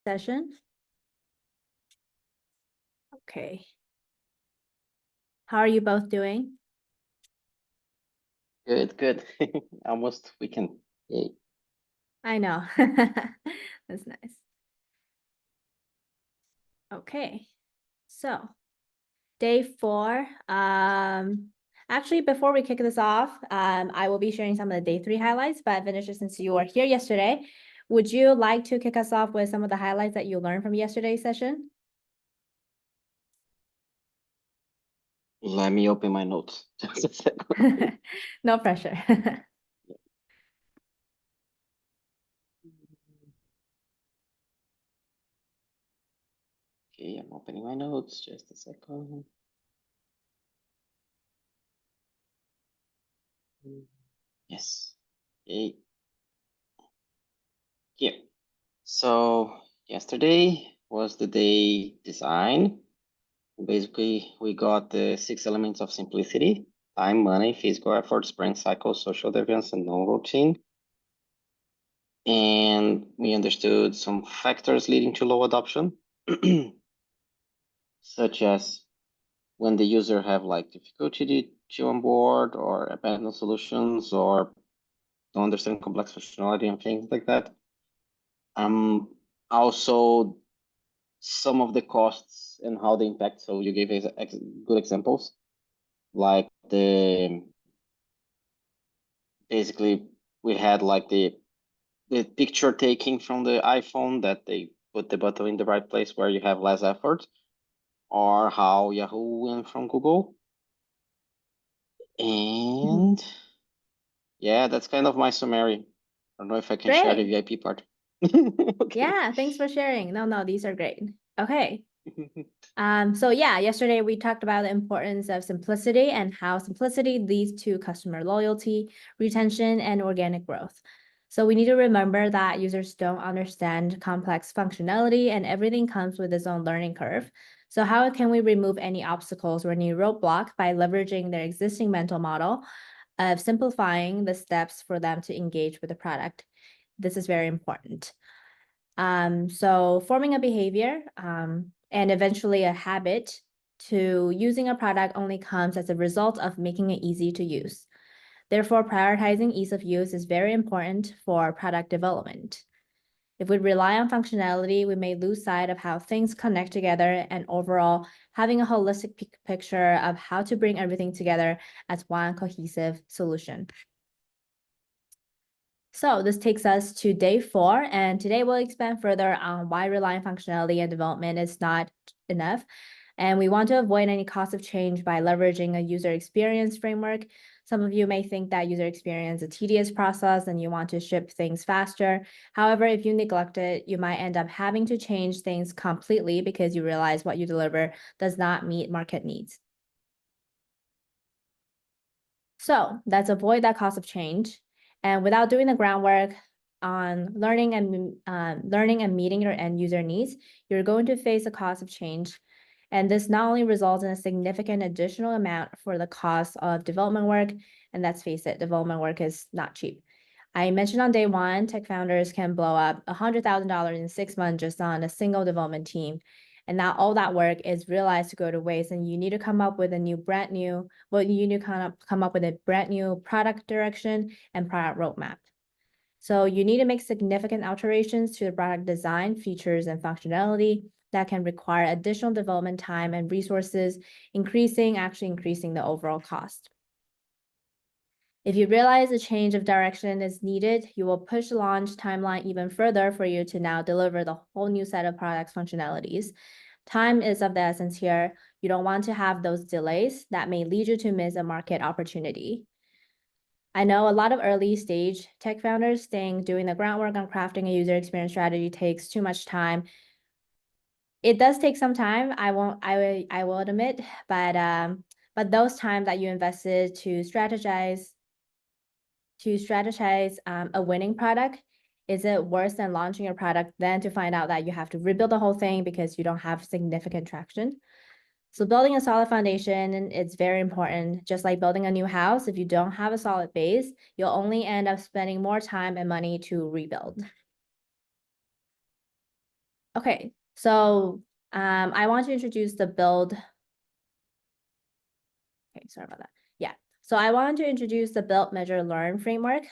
session. Okay. How are you both doing? Good, good. Almost weekend. Yay. I know. That's nice. Okay. So, day 4. Actually, before we kick this off, I will be sharing some of the day 3 highlights, but Vinisha, since you were here yesterday, would you like to kick us off with some of the highlights that you learned from yesterday's session? Let me open my notes. Just a second. No pressure. Okay, I'm opening my notes. Just a second. Yes. Okay. Here. So yesterday was the day design. Basically, we got the 6 elements of simplicity: time, money, physical effort, sprint cycle, social deviance, and non-routine. And we understood some factors leading to low adoption, such as when the user have like difficulty to onboard or abandon solutions or don't understand complex functionality and things like that. Also some of the costs and how they impact. So you gave good examples, like basically we had like the picture taking from the iPhone that they put the button in the right place where you have less effort, or how Yahoo went from Google. And yeah, that's kind of my summary. I don't know if I can share the Great. VIP part. Okay. Yeah, thanks for sharing. No, these are great. Okay. So yeah, yesterday we talked about the importance of simplicity and how simplicity leads to customer loyalty, retention, and organic growth. So we need to remember that users don't understand complex functionality and everything comes with its own learning curve. So how can we remove any obstacles or any roadblock by leveraging their existing mental model of simplifying the steps for them to engage with the product? This is very important. So forming a behavior and eventually a habit to using a product only comes as a result of making it easy to use. Therefore, prioritizing ease of use is very important for product development. If we rely on functionality, we may lose sight of how things connect together and overall having a holistic picture of how to bring everything together as one cohesive solution. So this takes us to day 4, and today we'll expand further on why relying functionality and development is not enough. And we want to avoid any cost of change by leveraging a user experience framework. Some of you may think that user experience is a tedious process and you want to ship things faster. However, if you neglect it, you might end up having to change things completely because you realize what you deliver does not meet market needs. So let's avoid that cost of change. And without doing the groundwork on learning and meeting your end user needs, you're going to face a cost of change. And this not only results in a significant additional amount for the cost of development work, and let's face it, development work is not cheap. I mentioned on day 1, tech founders can blow up $100,000 in 6 months just on a single development team. And now all that work is realized to go to waste, and you need to come up with a you need to come up with a brand new product direction and product roadmap. So you need to make significant alterations to the product design, features, and functionality that can require additional development time and resources, actually increasing the overall cost. If you realize a change of direction is needed, you will push the launch timeline even further for you to now deliver the whole new set of products functionalities. Time is of the essence here. You don't want to have those delays that may lead you to miss a market opportunity. I know a lot of early stage tech founders think doing the groundwork on crafting a user experience strategy takes too much time. It does take some time, I will admit, but those time that you invested to strategize a winning product, is it worse than launching your product then to find out that you have to rebuild the whole thing because you don't have significant traction? So building a solid foundation is very important. Just like building a new house, if you don't have a solid base, you'll only end up spending more time and money to rebuild. Okay, so I want to introduce the build. Okay, sorry about that. Yeah, so I want to introduce the build, measure, learn framework.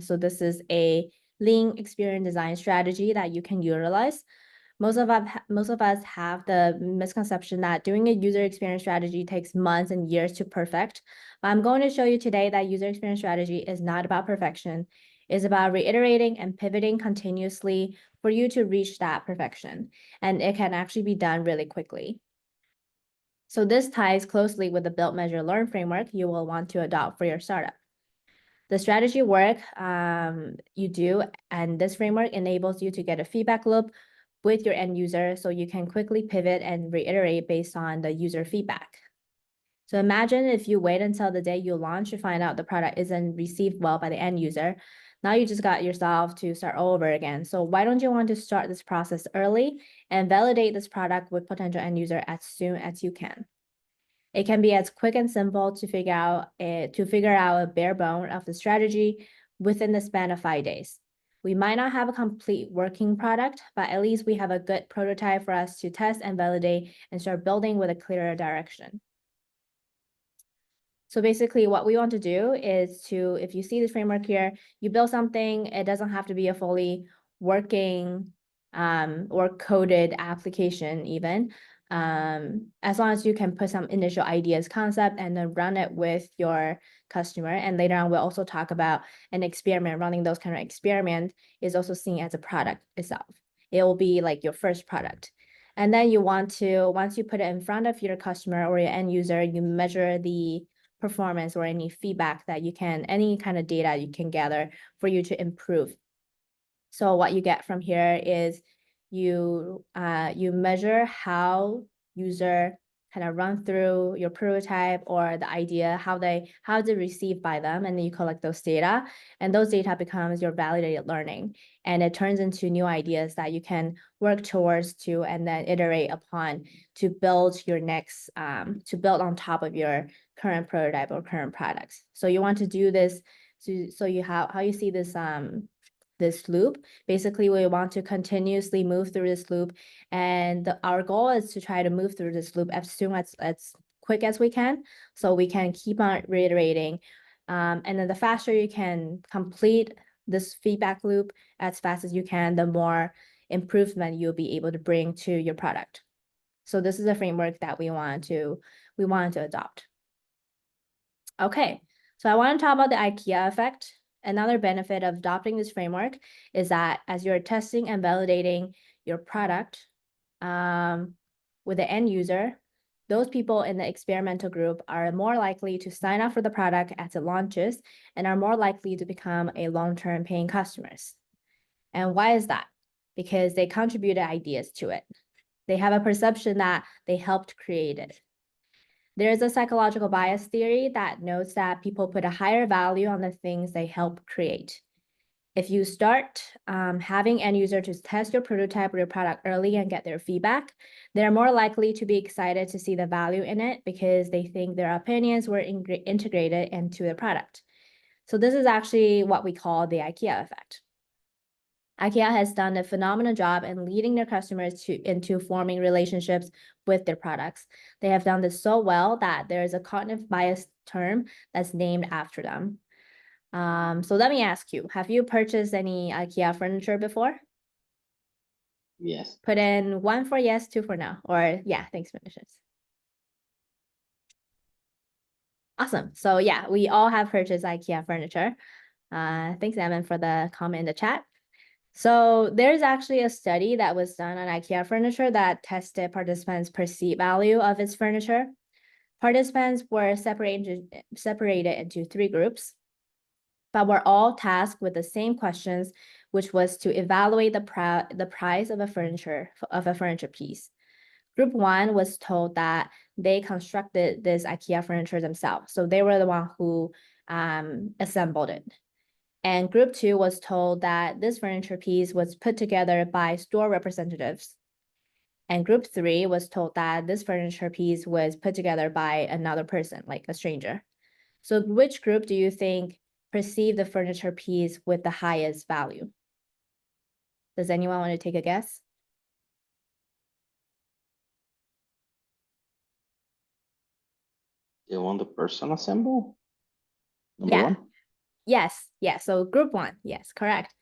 So this is a lean experience design strategy that you can utilize. Most of us have the misconception that doing a user experience strategy takes months and years to perfect. But I'm going to show you today that user experience strategy is not about perfection. It's about reiterating and pivoting continuously for you to reach that perfection. And it can actually be done really quickly. So this ties closely with the build, measure, learn framework you will want to adopt for your startup. The strategy work you do, and this framework enables you to get a feedback loop with your end user so you can quickly pivot and reiterate based on the user feedback. So imagine if you wait until the day you launch to find out the product isn't received well by the end user. Now you just got yourself to start all over again. So why don't you want to start this process early and validate this product with potential end user as soon as you can? It can be as quick and simple to figure out a bare bone of the strategy within the span of 5 days. We might not have a complete working product, but at least we have a good prototype for us to test and validate and start building with a clearer direction. So basically what we want to do is to, if you see the framework here, you build something, it doesn't have to be a fully working or coded application even. As long as you can put some initial ideas, concept, and then run it with your customer. And later on, we'll also talk about an experiment. Running those kind of experiment is also seen as a product itself. It will be like your first product. And then you want to, once you put it in front of your customer or your end user, you measure the performance or any feedback that you can, any kind of data you can gather for you to improve. So what you get from here is you measure how user kind of run through your prototype or the idea, how it's received by them, and then you collect those data, and those data becomes your validated learning, and it turns into new ideas that you can work towards to and then iterate upon to build your next to build on top of your current prototype or current products. So you want to do this so you how you see this loop. Basically, we want to continuously move through this loop, and our goal is to try to move through this loop as soon as quick as we can, so we can keep on reiterating. And then the faster you can complete this feedback loop as fast as you can, the more improvement you'll be able to bring to your product. So this is a framework that we want to adopt. Okay, so I want to talk about the IKEA effect. Another benefit of adopting this framework is that as you're testing and validating your product with the end user, those people in the experimental group are more likely to sign up for the product as it launches and are more likely to become a long-term paying customers. And why is that? Because they contributed ideas to it. They have a perception that they helped create it. There is a psychological bias theory that notes that people put a higher value on the things they help create. If you start having end user to test your prototype or your product early and get their feedback, they're more likely to be excited to see the value in it because they think their opinions were integrated into the product. So this is actually what we call the IKEA effect. IKEA has done a phenomenal job in leading their customers into forming relationships with their products. They have done this so well that there is a cognitive bias term that's named after them. So let me ask you, have you purchased any IKEA furniture before? Yes. Put in 1 for yes, 2 for no, or yeah, thanks, Vinicius. Awesome. So yeah, we all have purchased IKEA furniture. Thanks, Evan, for the comment in the chat. So there's actually a study that was done on IKEA furniture that tested participants' perceived value of its furniture. Participants were separated into 3 groups, but were all tasked with the same questions, which was to evaluate the price of a furniture piece. Group 1 was told that they constructed this IKEA furniture themselves, so they were the one who assembled it. And group 2 was told that this furniture piece was put together by store representatives. And group 3 was told that this furniture piece was put together by another person, like a stranger. So which group do you think perceived the furniture piece with the highest value? Does anyone want to take a guess? You want the person assemble? Number Yeah. one? Yes. So group one. Yes, correct.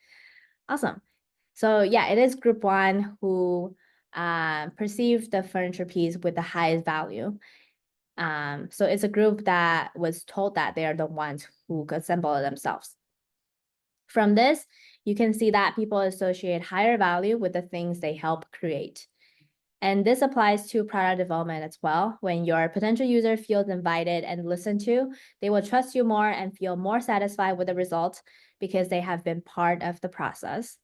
Awesome. So yeah, it is group one who perceive the furniture piece with the highest value. So it's a group that was told that they are the ones who could assemble it themselves. From this, you can see that people associate higher value with the things they help create. And this applies to product development as well. When your potential user feels invited and listened to, they will trust you more and feel more satisfied with the results because they have been part of the process.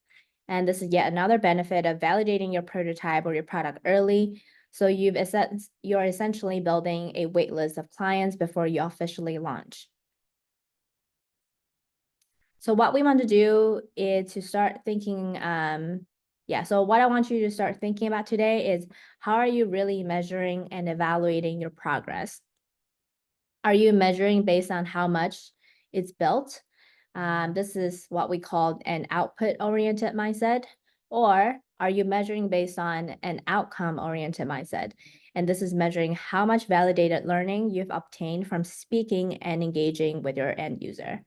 And this is yet another benefit of validating your prototype or your product early. So you're essentially building a wait list of clients before you officially launch. So what we want to do is to start thinking, so what I want you to start thinking about today is how are you really measuring and evaluating your progress? Are you measuring based on how much it's built? This is what we call an output-oriented mindset. Or are you measuring based on an outcome-oriented mindset? And this is measuring how much validated learning you've obtained from speaking and engaging with your end user.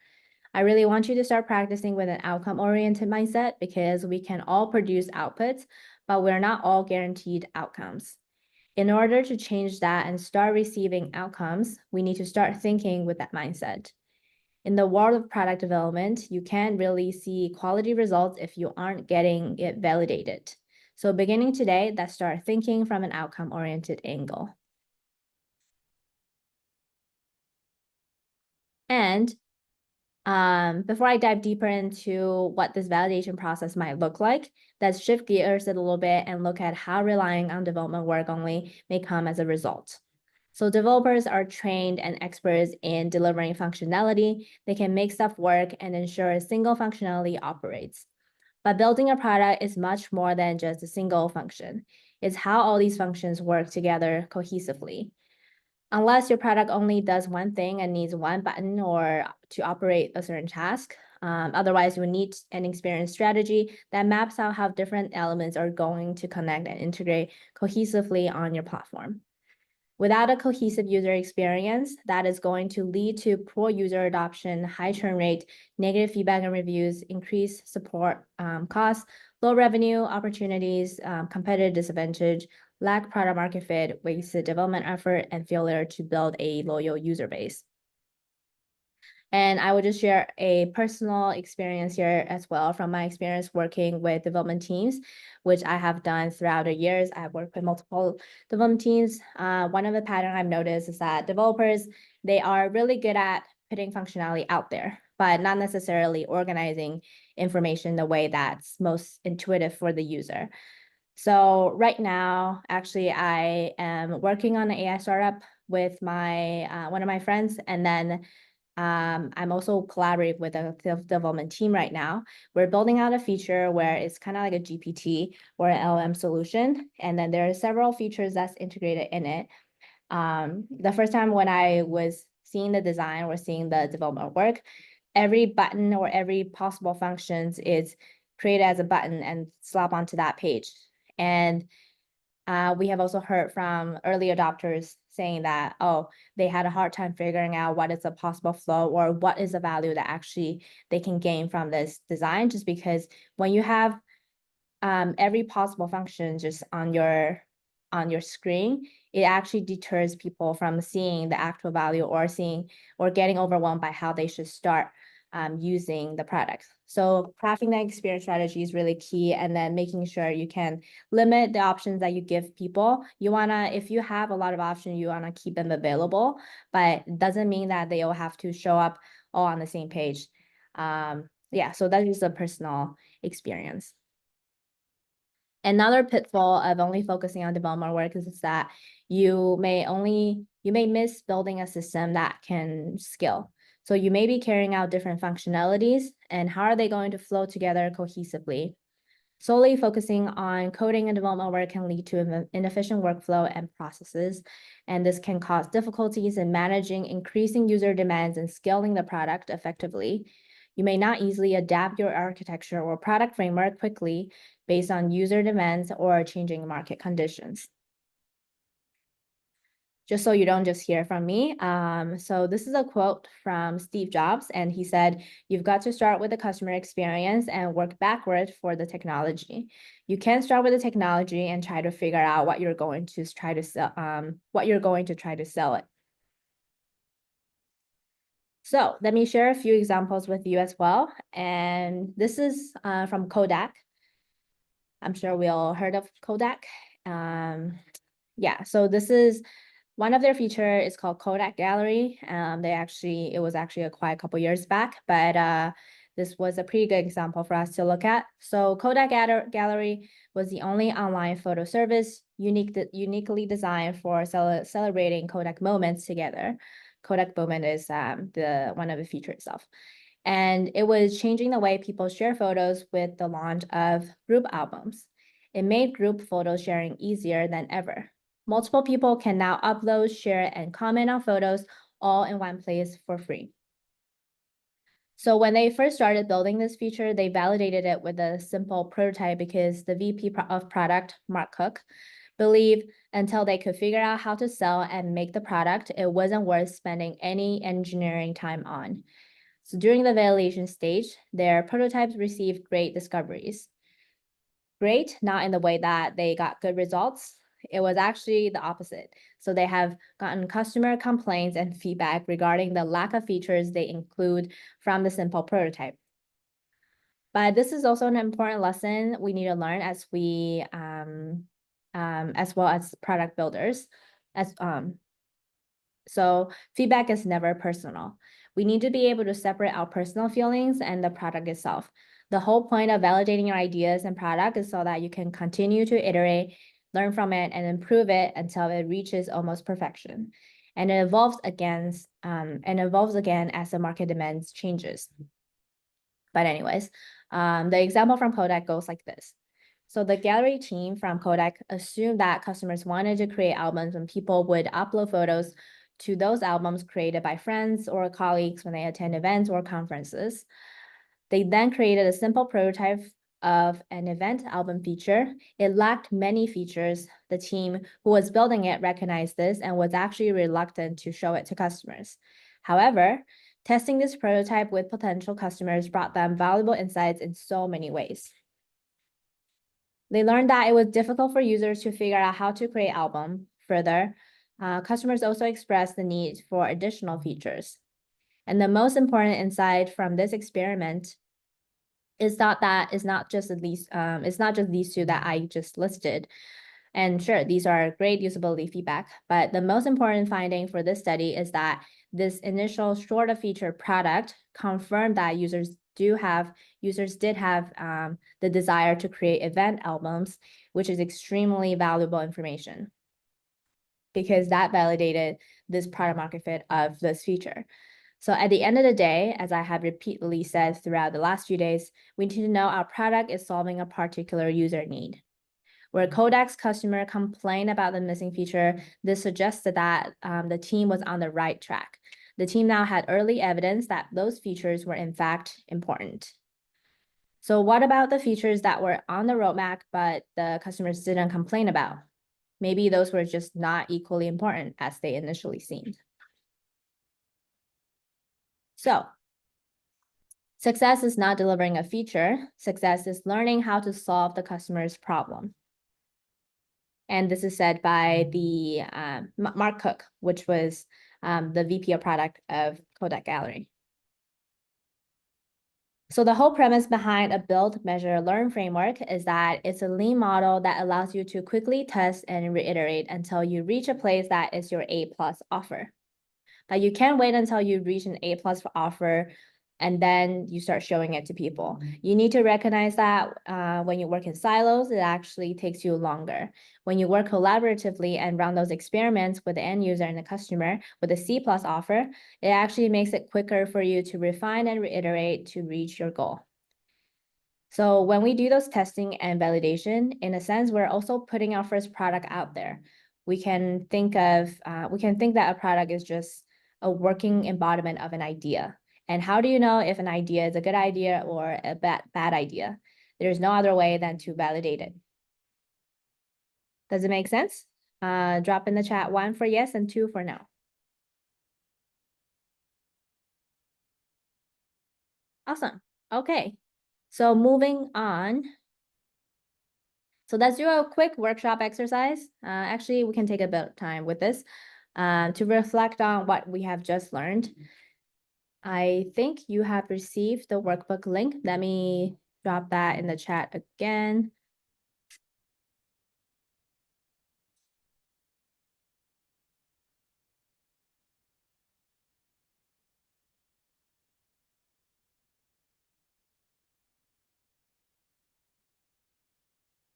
I really want you to start practicing with an outcome-oriented mindset because we can all produce outputs, but we're not all guaranteed outcomes. In order to change that and start receiving outcomes, we need to start thinking with that mindset. In the world of product development, you can't really see quality results if you aren't getting it validated. So beginning today, let's start thinking from an outcome-oriented angle. And before I dive deeper into what this validation process might look like, let's shift gears a little bit and look at how relying on development work only may come as a result. So developers are trained and experts in delivering functionality. They can make stuff work and ensure a single functionality operates. But building a product is much more than just a single function. It's how all these functions work together cohesively. Unless your product only does one thing and needs one button or to operate a certain task. Otherwise, you need an experienced strategy that maps out how different elements are going to connect and integrate cohesively on your platform. Without a cohesive user experience, that is going to lead to poor user adoption, high churn rate, negative feedback and reviews, increased support costs, low revenue opportunities, competitive disadvantage, lack product market fit, wasted development effort, and failure to build a loyal user base. And I would just share a personal experience here as well from my experience working with development teams, which I have done throughout the years. I've worked with multiple development teams. One of the patterns I've noticed is that developers, they are really good at putting functionality out there, but not necessarily organizing information the way that's most intuitive for the user. So right now, actually, I am working on an AI startup with my one of my friends, and then I'm also collaborating with a development team right now. We're building out a feature where it's kind of like a GPT or an LM solution, and then there are several features that's integrated in it. The first time when I was seeing the design or seeing the development work, every button or every possible functions is created as a button and slap onto that page. And we have also heard from early adopters saying that, oh, they had a hard time figuring out what is a possible flow or what is the value that actually they can gain from this design, just because when you have every possible function just on your screen, it actually deters people from seeing the actual value or seeing or getting overwhelmed by how they should start using the product. So crafting that experience strategy is really key, and then making sure you can limit the options that you give people. You wanna, if you have a lot of options, you wanna keep them available, but it doesn't mean that they all have to show up all on the same page. Yeah, so that is a personal experience. Another pitfall of only focusing on development work is that you may miss building a system that can scale. So you may be carrying out different functionalities, and how are they going to flow together cohesively? Solely focusing on coding and development work can lead to inefficient workflow and processes, and this can cause difficulties in managing increasing user demands and scaling the product effectively. You may not easily adapt your architecture or product framework quickly based on user demands or changing market conditions. just so you don't just hear from me. So this is a quote from Steve Jobs, and he said, "You've got to start with the customer experience and work backward for the technology. You can't start with the technology and try to figure out what you're going to try to sell, it." So let me share a few examples with you as well. And this is from Kodak. I'm sure we all heard of Kodak. Yeah, so this is one of their feature is called Kodak Gallery. It was actually acquired a couple years back, but this was a pretty good example for us to look at. So Kodak Gallery was the only online photo service uniquely designed for celebrating Kodak moments together. Kodak moment is the one of the feature itself. And it was changing the way people share photos with the launch of group albums. It made group photo sharing easier than ever. Multiple people can now upload, share, and comment on photos all in one place for free. So when they first started building this feature, they validated it with a simple prototype because the VP of product, Mark Cook, believed until they could figure out how to sell and make the product, it wasn't worth spending any engineering time on. So during the validation stage, their prototypes received great discoveries. Great, not in the way that they got good results. It was actually the opposite. So they have gotten customer complaints and feedback regarding the lack of features they include from the simple prototype. But this is also an important lesson we need to learn as as well as product builders. So feedback is never personal. We need to be able to separate our personal feelings and the product itself. The whole point of validating your ideas and product is so that you can continue to iterate, learn from it, and improve it until it reaches almost perfection. And it evolves again as the market demands changes. But anyways, the example from Kodak goes like this. So the gallery team from Kodak assumed that customers wanted to create albums and people would upload photos to those albums created by friends or colleagues when they attend events or conferences. They then created a simple prototype of an event album feature. It lacked many features. The team who was building it recognized this and was actually reluctant to show it to customers. However, testing this prototype with potential customers brought them valuable insights in so many ways. They learned that it was difficult for users to figure out how to create album. Further, customers also expressed the need for additional features. And the most important insight from this experiment is not just these two that I just listed. And sure, these are great usability feedback, but the most important finding for this study is that this initial short of feature product confirmed that users did have the desire to create event albums, which is extremely valuable information because that validated this product market fit of this feature. So at the end of the day, as I have repeatedly said throughout the last few days, we need to know our product is solving a particular user need. Where Kodak's customer complained about the missing feature, this suggested that the team was on the right track. The team now had early evidence that those features were in fact important. So what about the features that were on the roadmap, but the customers didn't complain about? Maybe those were just not equally important as they initially seemed. So success is not delivering a feature. Success is learning how to solve the customer's problem. And this is said by the Mark Cook, which was the VP of product of Kodak Gallery. So the whole premise behind a build, measure, learn framework is that it's a lean model that allows you to quickly test and reiterate until you reach a place that is your A+ offer. But you can't wait until you reach an A+ offer and then you start showing it to people. You need to recognize that when you work in silos, it actually takes you longer. When you work collaboratively and run those experiments with the end user and the customer with a C+ offer, it actually makes it quicker for you to refine and reiterate to reach your goal. So when we do those testing and validation, in a sense, we're also putting our first product out there. We can think that a product is just a working embodiment of an idea. And how do you know if an idea is a good idea or a bad idea? There's no other way than to validate it. Does it make sense? Drop in the chat 1 for yes and 2 for no. Awesome. Okay. So moving on. So let's do a quick workshop exercise. Actually, we can take a bit of time with this to reflect on what we have just learned. I think you have received the workbook link. Let me drop that in the chat again.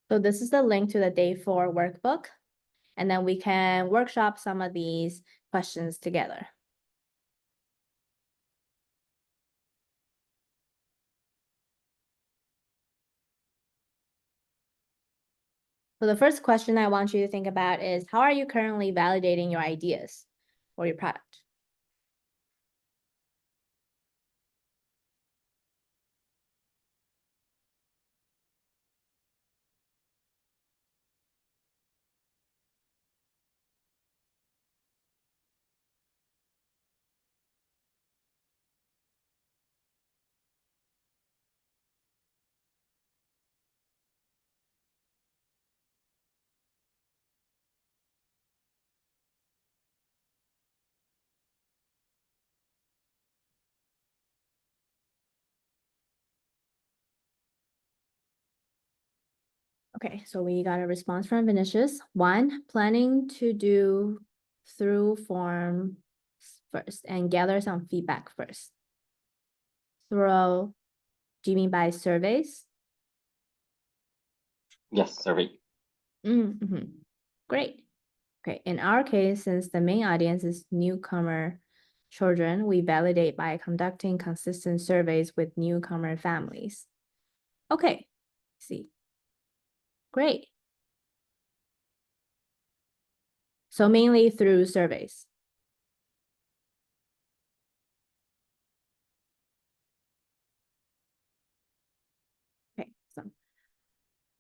So this is the link to the day 4 workbook, and then we can workshop some of these questions together. So the first question I want you to think about is, how are you currently validating your ideas or your product? Okay, so we got a response from Vinicius. 1, planning to do through form first and gather some feedback first. Through, do you mean by surveys? Yes, survey. Great. Okay, in our case, since the main audience is newcomer children, we validate by conducting consistent surveys with newcomer families. Okay, see. Great. So mainly through surveys. Okay, so.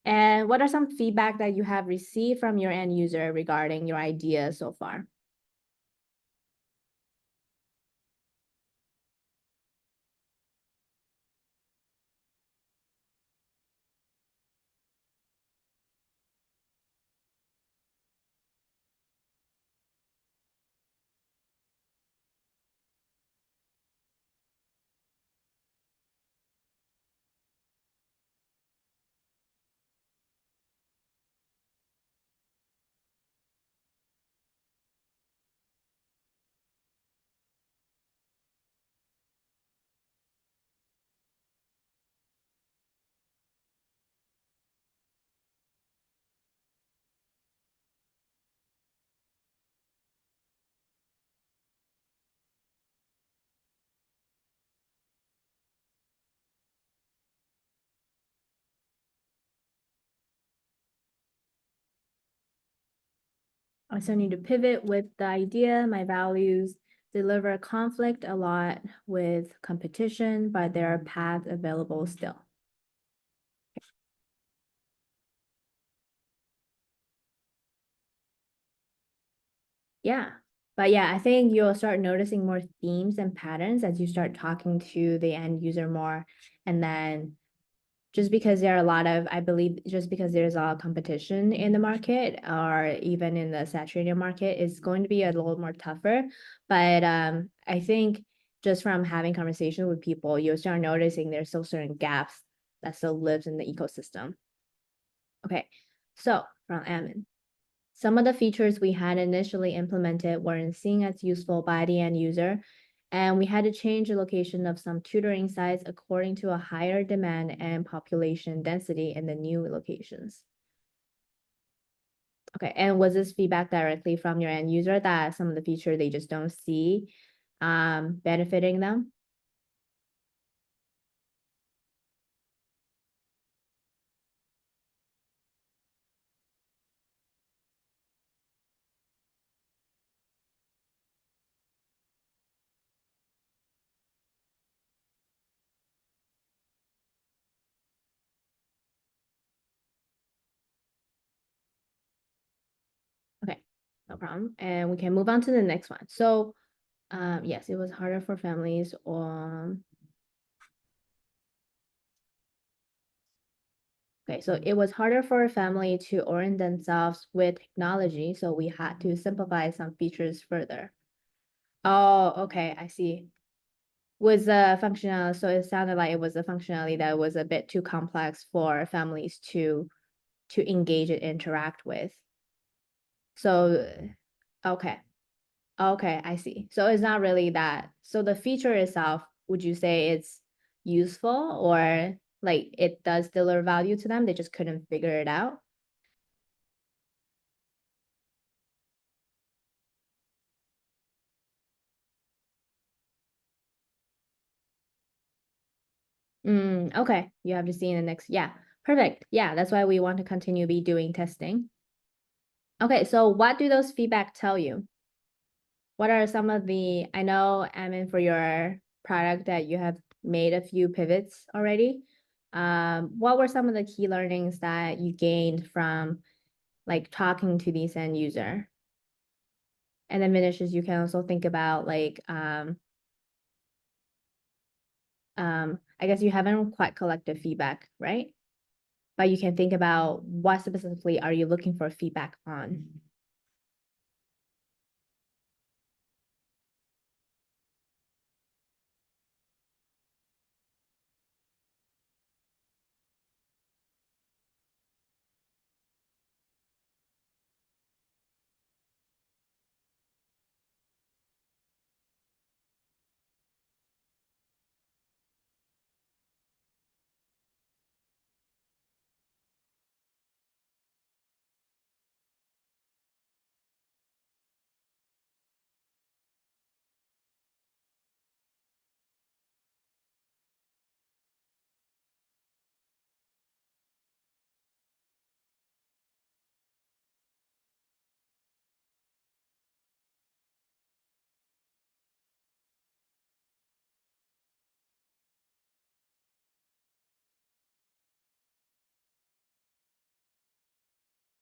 And what are some feedback that you have received from your end user regarding your idea so far? I still need to pivot with the idea, my values, deliver conflict a lot with competition, but there are paths available still. Yeah, but yeah, I think you'll start noticing more themes and patterns as you start talking to the end user more. And then just because there are a lot of, I believe, just because there's a lot of competition in the market or even in the saturated market, it's going to be a little more tougher. But I think just from having conversation with people, you'll start noticing there's still certain gaps that still lives in the ecosystem. Okay, so from Amin. Some of the features we had initially implemented weren't seen as useful by the end user, and we had to change the location of some tutoring sites according to a higher demand and population density in the new locations. Okay, and was this feedback directly from your end user that some of the features they just don't see benefiting them? Okay, no problem. And we can move on to the next one. So, yes, it was harder for families or. Okay, so it was harder for a family to orient themselves with technology, so we had to simplify some features further. Oh, okay, I see. Was functional, so it sounded like it was a functionality that was a bit too complex for families to engage and interact with. So, okay, okay, I see. So it's not really that. So the feature itself, would you say it's useful or like it does deliver value to them? They just couldn't figure it out? Okay, you have to see in the next, yeah, perfect. Yeah, that's why we want to continue be doing testing. Okay, so what do those feedback tell you? What are some of the, I know, I mean, for your product that you have made a few pivots already. What were some of the key learnings that you gained from like talking to these end user? And then finishes, you can also think about like, I guess you haven't quite collected feedback, right? But you can think about what specifically are you looking for feedback on?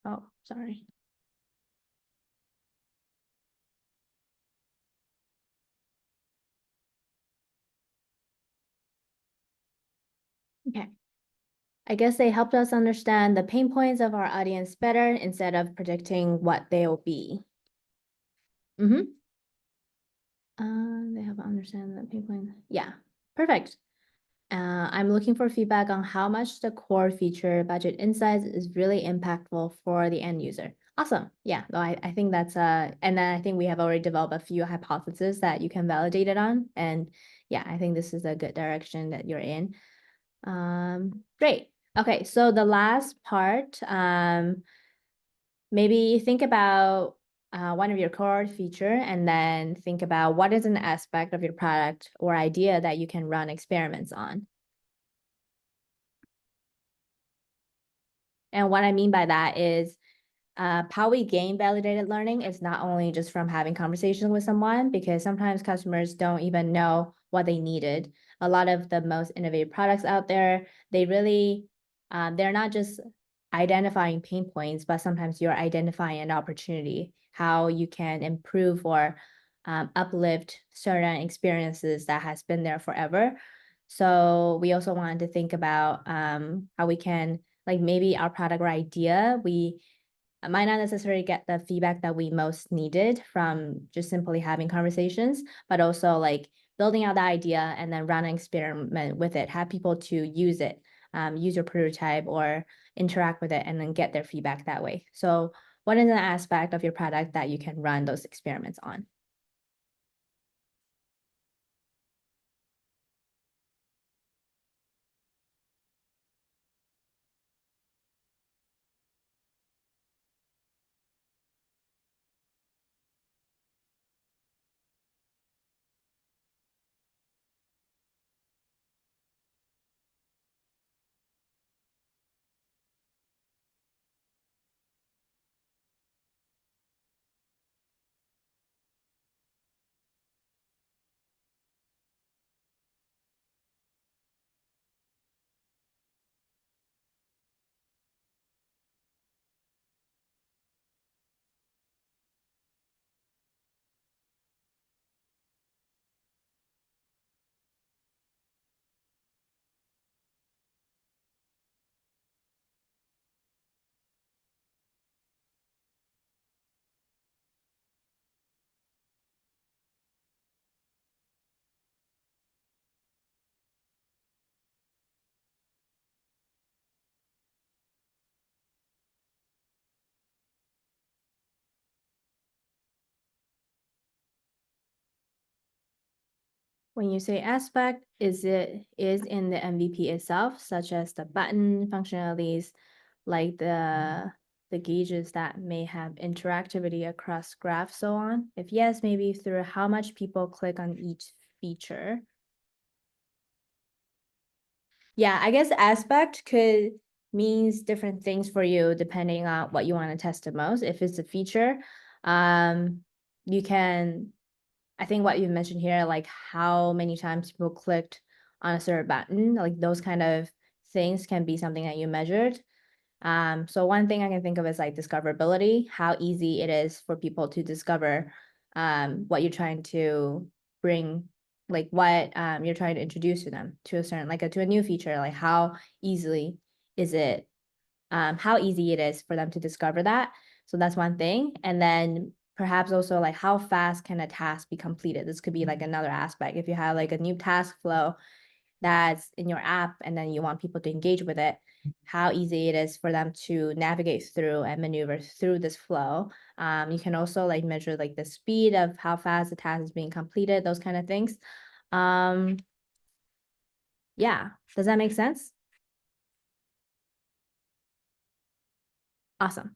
Oh, sorry. Okay. I guess they helped us understand the pain points of our audience better instead of predicting what they'll be. Mm-hmm. They help understand the pain point. Yeah, perfect. I'm looking for feedback on how much the core feature budget insights is really impactful for the end user. Awesome. Yeah, no, I think that's and then I think we have already developed a few hypotheses that you can validate it on. And yeah, I think this is a good direction that you're in. Great. Okay, so the last part, maybe think about one of your core feature and then think about what is an aspect of your product or idea that you can run experiments on. And what I mean by that is how we gain validated learning is not only just from having conversations with someone, because sometimes customers don't even know what they needed. A lot of the most innovative products out there, they really, they're not just identifying pain points, but sometimes you're identifying an opportunity, how you can improve or uplift certain experiences that has been there forever. So we also wanted to think about how we can, like maybe our product or idea, we might not necessarily get the feedback that we most needed from just simply having conversations, but also like building out the idea and then run an experiment with it, have people to use it, use your prototype or interact with it and then get their feedback that way. So what is an aspect of your product that you can run those experiments on? When you say aspect, is in the MVP itself, such as the button functionalities, like the gauges that may have interactivity across graphs, so on? If yes, maybe through how much people click on each feature. Yeah, I guess aspect could means different things for you depending on what you want to test the most. If it's a feature, you can, I think what you mentioned here, like how many times people clicked on a certain button, like those kind of things can be something that you measured. So one thing I can think of is like discoverability, how easy it is for people to discover what you're trying to bring, like what you're trying to introduce to them to a certain, like to a new feature, like how easily is it, how easy it is for them to discover that. So that's one thing. And then perhaps also like how fast can a task be completed? This could be like another aspect. If you have like a new task flow that's in your app and then you want people to engage with it, how easy it is for them to navigate through and maneuver through this flow. You can also like measure like the speed of how fast the task is being completed, those kind of things. Yeah, does that make sense? Awesome.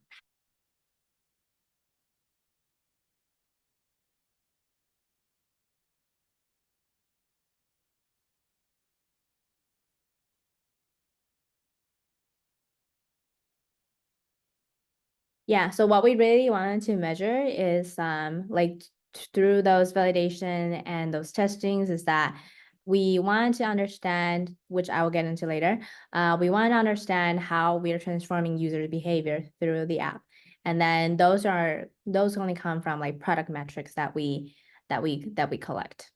Yeah, so what we really wanted to measure is like through those validation and those testings is that we wanted to understand, which I will get into later, we want to understand how we are transforming user behavior through the app. And then those only come from like product metrics that we collect.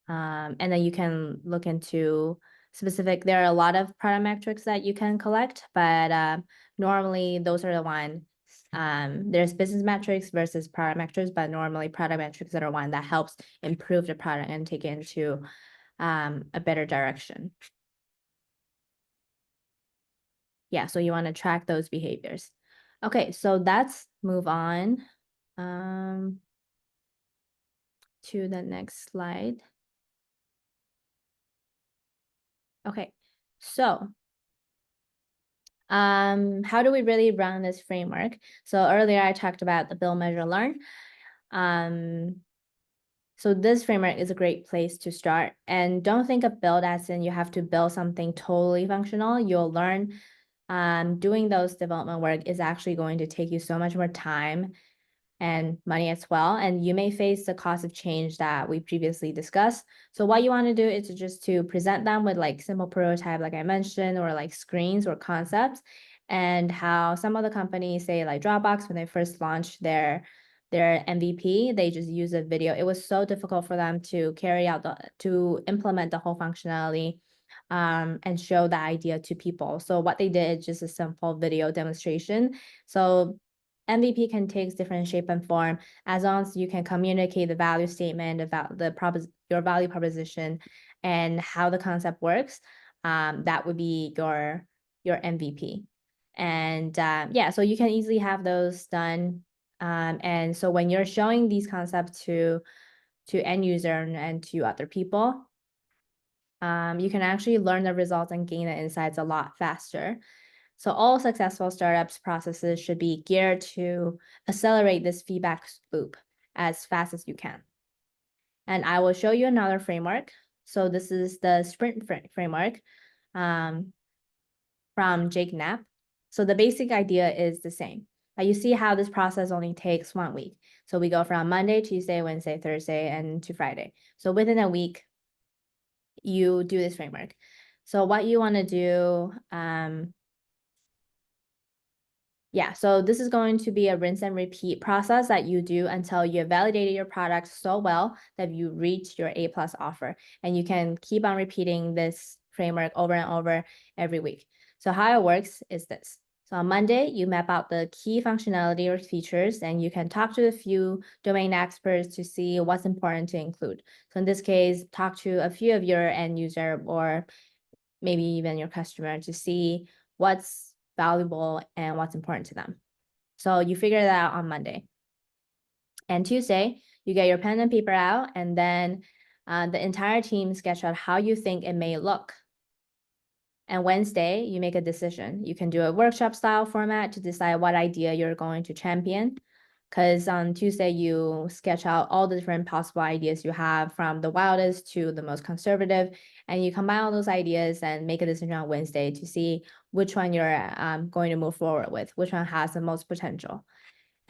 And then you can look into specific, there are a lot of product metrics that you can collect, but normally those are the ones, there's business metrics versus product metrics, but normally product metrics are one that helps improve the product and take it into a better direction. Yeah, so you want to track those behaviors. Okay, so let's move on to the next slide. Okay, so how do we really run this framework? So earlier I talked about the build, measure, learn. So this framework is a great place to start. And don't think of build as in you have to build something totally functional. You'll learn doing those development work is actually going to take you so much more time and money as well. And you may face the cost of change that we previously discussed. So what you want to do is just to present them with like simple prototype, like I mentioned, or like screens or concepts, and how some of the companies say like Dropbox, when they first launched their MVP, they just use a video. It was so difficult for them to carry out to implement the whole functionality and show the idea to people. So what they did is just a simple video demonstration. So MVP can take different shape and form as long as you can communicate the value statement about your value proposition and how the concept works. That would be your MVP. And yeah, so you can easily have those done. And so when you're showing these concepts to end user and to other people, you can actually learn the results and gain the insights a lot faster. So all successful startups processes should be geared to accelerate this feedback loop as fast as you can. And I will show you another framework. So this is the sprint framework from Jake Knapp. So the basic idea is the same. You see how this process only takes 1 week. So we go from Monday, Tuesday, Wednesday, Thursday, and to Friday. So within a week, you do this framework. So what you want to do, yeah, so this is going to be a rinse and repeat process that you do until you have validated your product so well that you reach your A+ offer. And you can keep on repeating this framework over and over every week. So how it works is this. So on Monday, you map out the key functionality or features, and you can talk to a few domain experts to see what's important to include. So in this case, talk to a few of your end user or maybe even your customer to see what's valuable and what's important to them. So you figure that out on Monday. And Tuesday, you get your pen and paper out, and then The entire team sketch out how you think it may look. And Wednesday, you make a decision. You can do a workshop style format to decide what idea you're going to champion. Because on Tuesday, you sketch out all the different possible ideas you have, from the wildest to the most conservative, and you combine all those ideas and make a decision on Wednesday to see which one you're going to move forward with, which one has the most potential.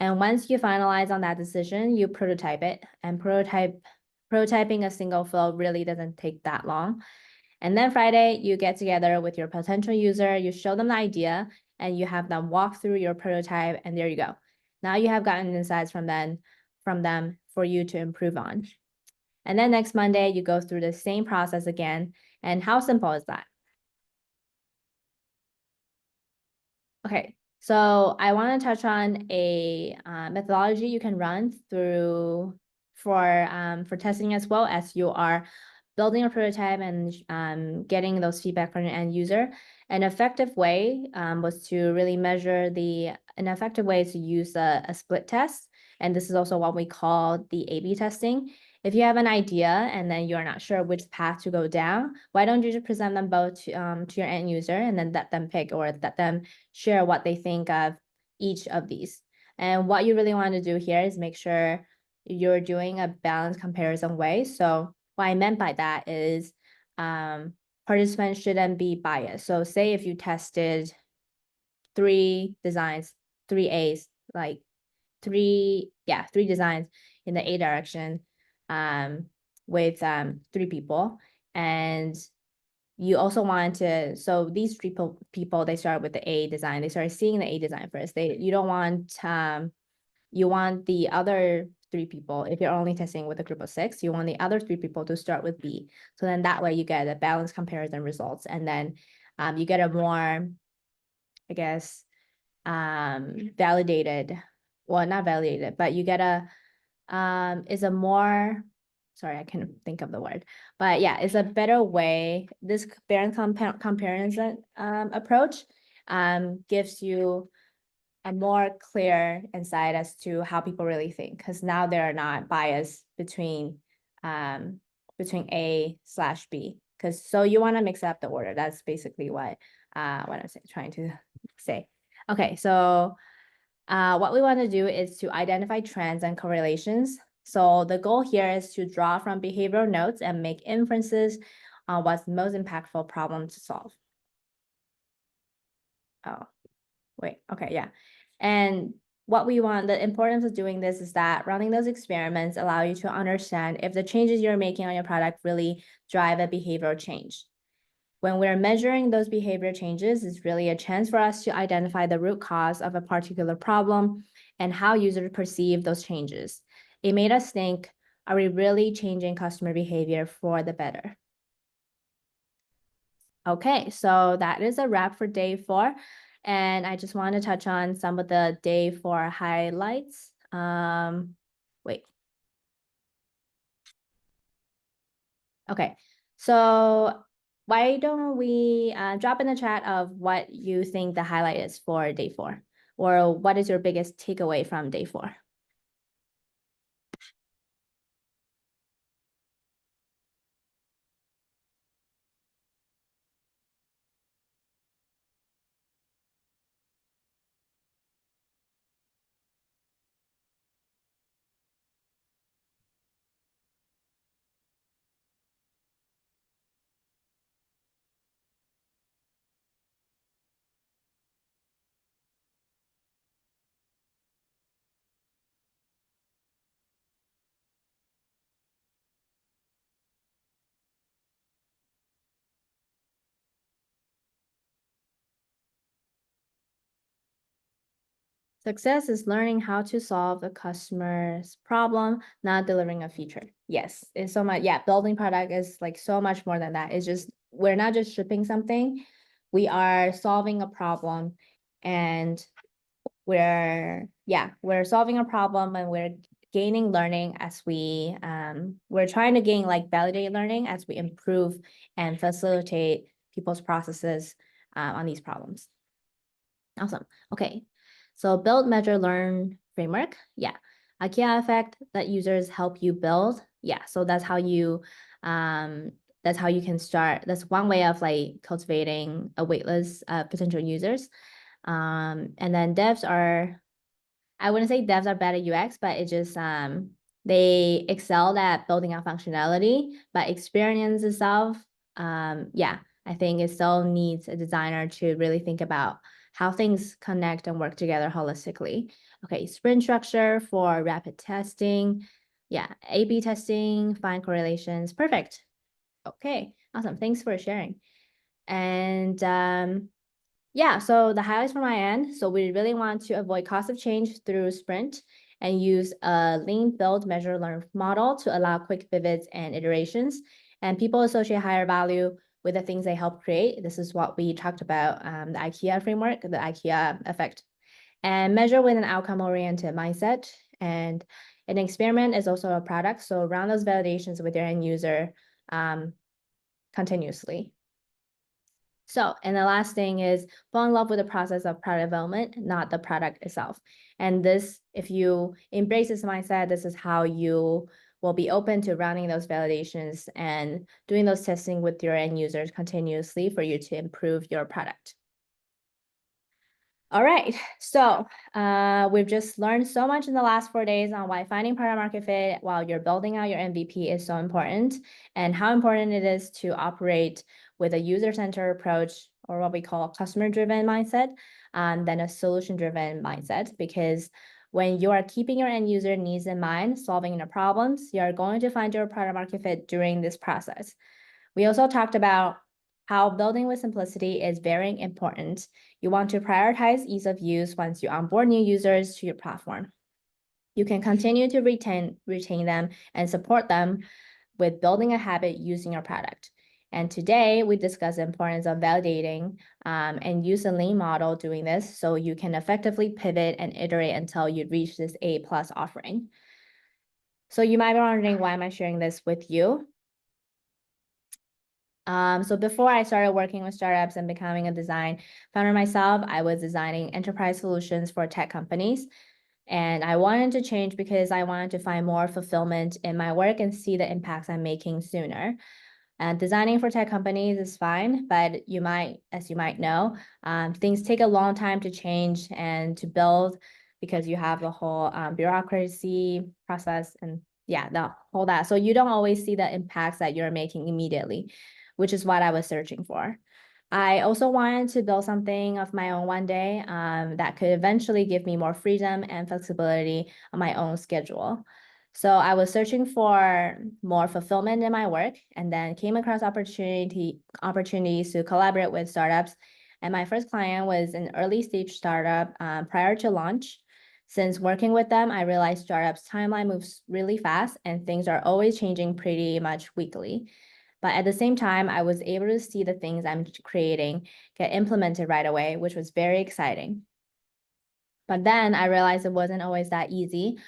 And once you finalize on that decision, you prototype it, and prototyping a single flow really doesn't take that long. And then Friday, you get together with your potential user, you show them the idea, and you have them walk through your prototype, and there you go. Now you have gotten insights from them for you to improve on. And then next Monday, you go through the same process again. And how simple is that? Okay, so I want to touch on a methodology you can run through for testing, as well as you are building a prototype and getting those feedback from your end user. An effective way was to really measure an effective way is to use a split test. And this is also what we call the A/B testing. If you have an idea and then you're not sure which path to go down, why don't you just present them both to your end user and then let them pick, or let them share what they think of each of these. And what you really want to do here is make sure you're doing a balanced comparison way. So what I meant by that is participants shouldn't be biased. So say if you tested 3 designs, 3 A's, like three designs in the A direction with 3 people, and you also want to, so these 3 people, they start with the A design, they start seeing the A design first. You don't want you want the other 3 people, if you're only testing with a group of 6, you want the other 3 people to start with B. So then that way you get a balanced comparison results, and then you get a more, I guess, validated, well, not validated, but you get is a more, sorry, I can't think of the word, but yeah, it's a better way. This balanced comparison approach gives you a more clear insight as to how people really think, because now they're not biased between A/B. Because so you want to mix up the order. That's basically what I'm trying to say. Okay, so what we want to do is to identify trends and correlations. So the goal here is to draw from behavioral notes and make inferences on what's the most impactful problem to solve. Oh, wait, okay, yeah. And what we want, the importance of doing this is that running those experiments allow you to understand if the changes you're making on your product really drive a behavioral change. When we're measuring those behavior changes, it's really a chance for us to identify the root cause of a particular problem and how users perceive those changes. It made us think, are we really changing customer behavior for the better? Okay, so that is a wrap for day 4. And I just want to touch on some of the day 4 highlights. Wait. Okay, so why don't we drop in the chat of what you think the highlight is for day 4, or what is your biggest takeaway from day 4? Success is learning how to solve the customer's problem, not delivering a feature. Yes, it's so much. Yeah, building product is like so much more than that. It's just, we're not just shipping something, we are solving a problem, and we're solving a problem, and we're gaining learning as we're trying to gain like validated learning as we improve and facilitate people's processes on these problems. Awesome. Okay. So build, measure, learn framework. Yeah. IKEA effect that users help you build. Yeah, so that's how you can start. That's one way of like cultivating a waitlist of potential users. And then devs are, I wouldn't say devs are bad at UX, but it just they excel at building out functionality, but experience itself, yeah, I think it still needs a designer to really think about how things connect and work together holistically. Okay, sprint structure for rapid testing. Yeah, A/B testing, find correlations. Perfect. Okay, awesome. Thanks for sharing. And yeah, so the highlights from my end. So we really want to avoid cost of change through sprint and use a lean build measure learn model to allow quick pivots and iterations. And people associate higher value with the things they help create. This is what we talked about, the IKEA framework, the IKEA effect. And measure with an outcome-oriented mindset. And an experiment is also a product. So run those validations with your end user continuously. So, and the last thing is fall in love with the process of product development, not the product itself. And this, if you embrace this mindset, this is how you will be open to running those validations and doing those testing with your end users continuously for you to improve your product. All right, so we've just learned so much in the last 4 days on why finding product market fit while you're building out your MVP is so important, and how important it is to operate with a user-centered approach, or what we call a customer-driven mindset, than a solution-driven mindset. Because when you are keeping your end user needs in mind, solving their problems, you are going to find your product market fit during this process. We also talked about how building with simplicity is very important. You want to prioritize ease of use once you onboard new users to your platform. You can continue to retain them and support them with building a habit using your product. And today we discussed the importance of validating and use a lean model doing this so you can effectively pivot and iterate until you reach this A+ offering. So you might be wondering, why am I sharing this with you? So before I started working with startups and becoming a design founder myself, I was designing enterprise solutions for tech companies. And I wanted to change because I wanted to find more fulfillment in my work and see the impacts I'm making sooner. And designing for tech companies is fine, but as you might know, things take a long time to change and to build because you have the whole bureaucracy process and yeah, the whole that. So you don't always see the impacts that you're making immediately, which is what I was searching for. I also wanted to build something of my own one day that could eventually give me more freedom and flexibility on my own schedule. So I was searching for more fulfillment in my work and then came across opportunities to collaborate with startups. And my first client was an early stage startup prior to launch. Since working with them, I realized startups' timeline moves really fast and things are always changing pretty much weekly. But at the same time, I was able to see the things I'm creating get implemented right away, which was very exciting. But then I realized it wasn't always that easy.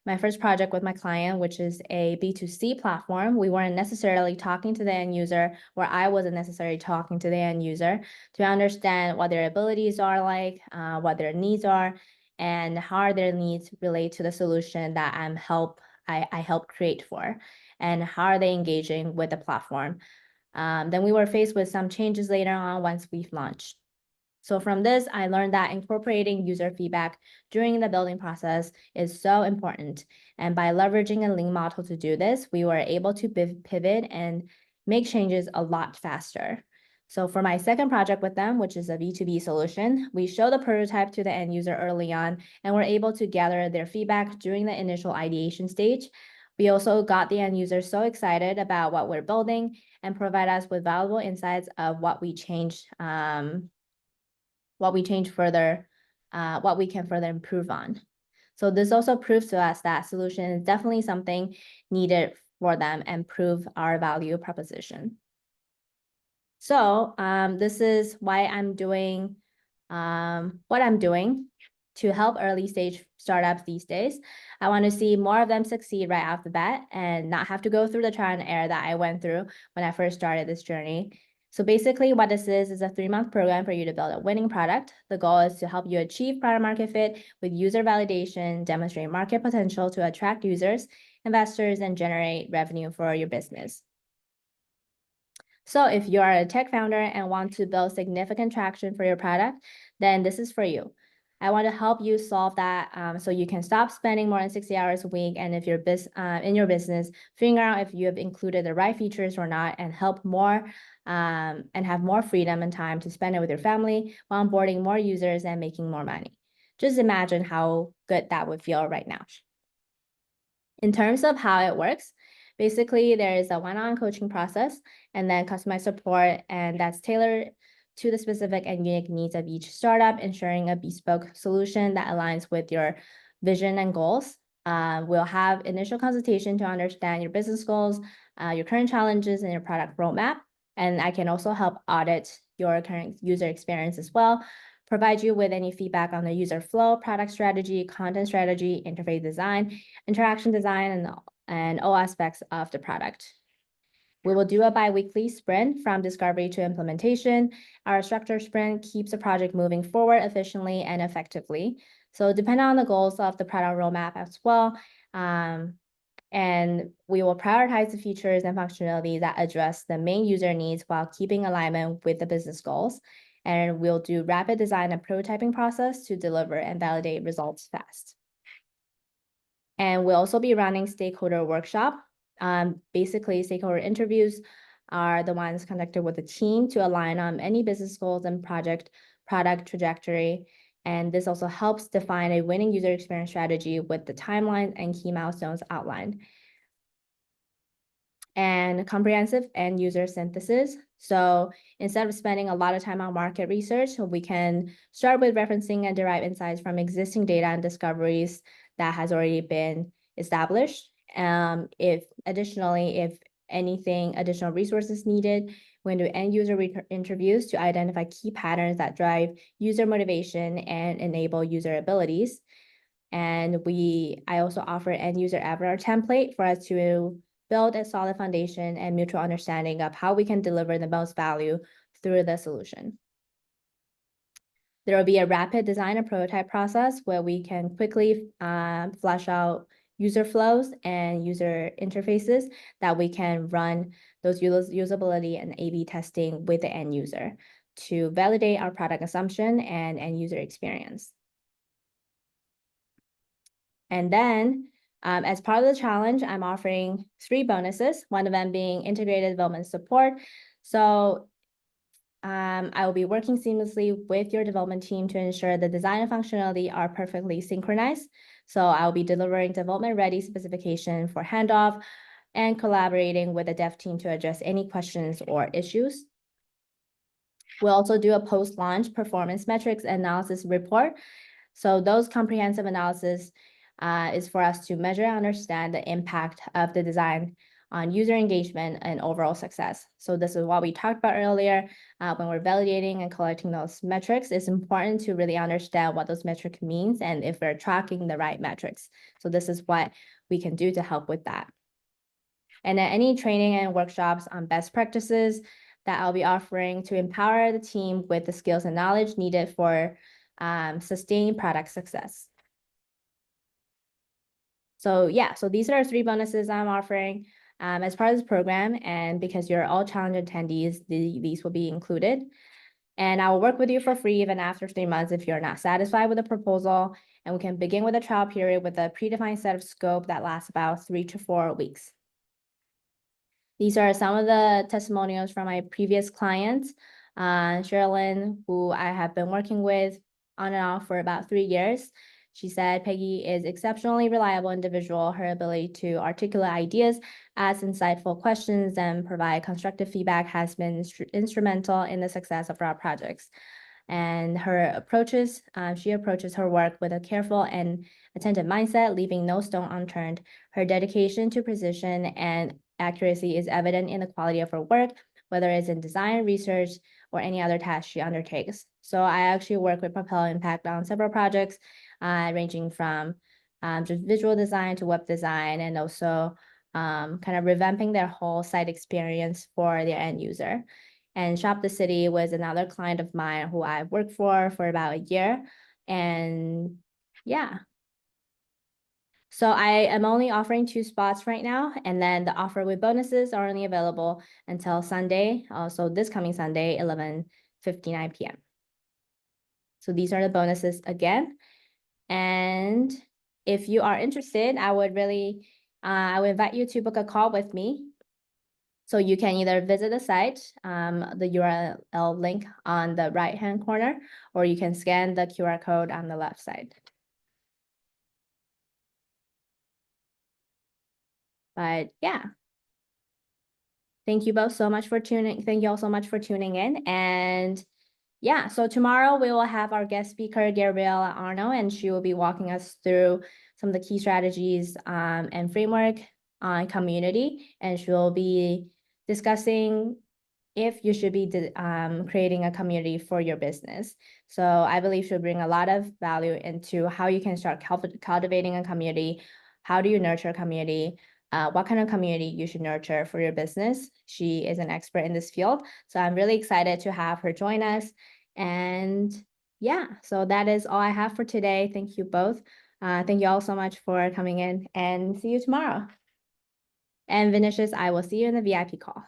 My first project with my client, which is a B2C platform, we weren't necessarily talking to the end user, or I wasn't necessarily talking to the end user to understand what their abilities are like, what their needs are, and how their needs relate to the solution that I help create for, and how are they engaging with the platform. Then we were faced with some changes later on once we've launched. So from this, I learned that incorporating user feedback during the building process is so important. And by leveraging a lean model to do this, we were able to pivot and make changes a lot faster. So for my second project with them, which is a B2B solution, we show the prototype to the end user early on, and we're able to gather their feedback during the initial ideation stage. We also got the end user so excited about what we're building and provide us with valuable insights of what we changed further, what we can further improve on. So this also proves to us that solution is definitely something needed for them and prove our value proposition. So this is why I'm doing what I'm doing to help early stage startups these days. I want to see more of them succeed right off the bat and not have to go through the trial and error that I went through when I first started this journey. So basically what this is a 3-month program for you to build a winning product. The goal is to help you achieve product market fit with user validation, demonstrate market potential to attract users, investors, and generate revenue for your business. So if you are a tech founder and want to build significant traction for your product, then this is for you. I want to help you solve that so you can stop spending more than 60 hours a week. And if you're in your business, figure out if you have included the right features or not, and help more and have more freedom and time to spend it with your family while onboarding more users and making more money. Just imagine how good that would feel right now. In terms of how it works, basically there is a one-on-one coaching process and then customized support, and that's tailored to the specific and unique needs of each startup, ensuring a bespoke solution that aligns with your vision and goals. We'll have initial consultation to understand your business goals, your current challenges, and your product roadmap. And I can also help audit your current user experience as well, provide you with any feedback on the user flow, product strategy, content strategy, interface design, interaction design, and all aspects of the product. We will do a bi-weekly sprint from discovery to implementation. Our structured sprint keeps the project moving forward efficiently and effectively. So depending on the goals of the product roadmap as well, and we will prioritize the features and functionality that address the main user needs while keeping alignment with the business goals. And we'll do rapid design and prototyping process to deliver and validate results fast. And we'll also be running stakeholder workshop. Basically, stakeholder interviews are the ones conducted with the team to align on any business goals and product trajectory. And this also helps define a winning user experience strategy with the timeline and key milestones outlined. And comprehensive end user synthesis. So instead of spending a lot of time on market research, we can start with referencing and derive insights from existing data and discoveries that has already been established. If anything additional resources needed, we're going to do end user interviews to identify key patterns that drive user motivation and enable user abilities. And I also offer end user avatar template for us to build a solid foundation and mutual understanding of how we can deliver the most value through the solution. There will be a rapid design and prototype process where we can quickly flesh out user flows and user interfaces that we can run those usability and A/B testing with the end user to validate our product assumption and end user experience. And then as part of the challenge, I'm offering 3 bonuses, one of them being integrated development support. So I will be working seamlessly with your development team to ensure the design and functionality are perfectly synchronized. So I'll be delivering development-ready specification for handoff and collaborating with the dev team to address any questions or issues. We'll also do a post-launch performance metrics analysis report. So those comprehensive analysis is for us to measure and understand the impact of the design on user engagement and overall success. So this is what we talked about earlier. When we're validating and collecting those metrics, it's important to really understand what those metrics means and if we're tracking the right metrics. So this is what we can do to help with that. And then any training and workshops on best practices that I'll be offering to empower the team with the skills and knowledge needed for sustained product success. So yeah, so these are 3 bonuses I'm offering as part of this program. And because you're all challenge attendees, these will be included. And I will work with you for free even after 3 months if you're not satisfied with the proposal. And we can begin with a trial period with a predefined set of scope that lasts about 3 to 4 weeks. These are some of the testimonials from my previous clients. Sherilyn, who I have been working with on and off for about 3 years. She said Peggy is exceptionally reliable individual. Her ability to articulate ideas, ask insightful questions, and provide constructive feedback has been instrumental in the success of our projects. And her approaches, she approaches her work with a careful and attentive mindset, leaving no stone unturned. Her dedication to precision and accuracy is evident in the quality of her work, whether it's in design, research, or any other task she undertakes. So I actually work with Propel Impact on several projects, ranging from just visual design to web design, and also kind of revamping their whole site experience for their end user. And Shop the City was another client of mine who I've worked for about a year. And yeah. So I am only offering 2 spots right now, and then the offer with bonuses are only available until Sunday, so this coming Sunday, 11:59 p.m. So these are the bonuses again. And if you are interested, I would invite you to book a call with me. So you can either visit the site, the URL link on the right-hand corner, or you can scan the QR code on the left side. But yeah. Thank you both so much for tuning. Thank you all so much for tuning in. And yeah, so tomorrow we will have our guest speaker, Gabriella Arno, and she will be walking us through some of the key strategies and framework on community. And she will be discussing if you should be creating a community for your business. So I believe she'll bring a lot of value into how you can start cultivating a community. How do you nurture a community? What kind of community you should nurture for your business. She is an expert in this field. So I'm really excited to have her join us. And yeah, so that is all I have for today. Thank you both. Thank you all so much for coming in, and see you tomorrow. And Vinicius, I will see you in the VIP call.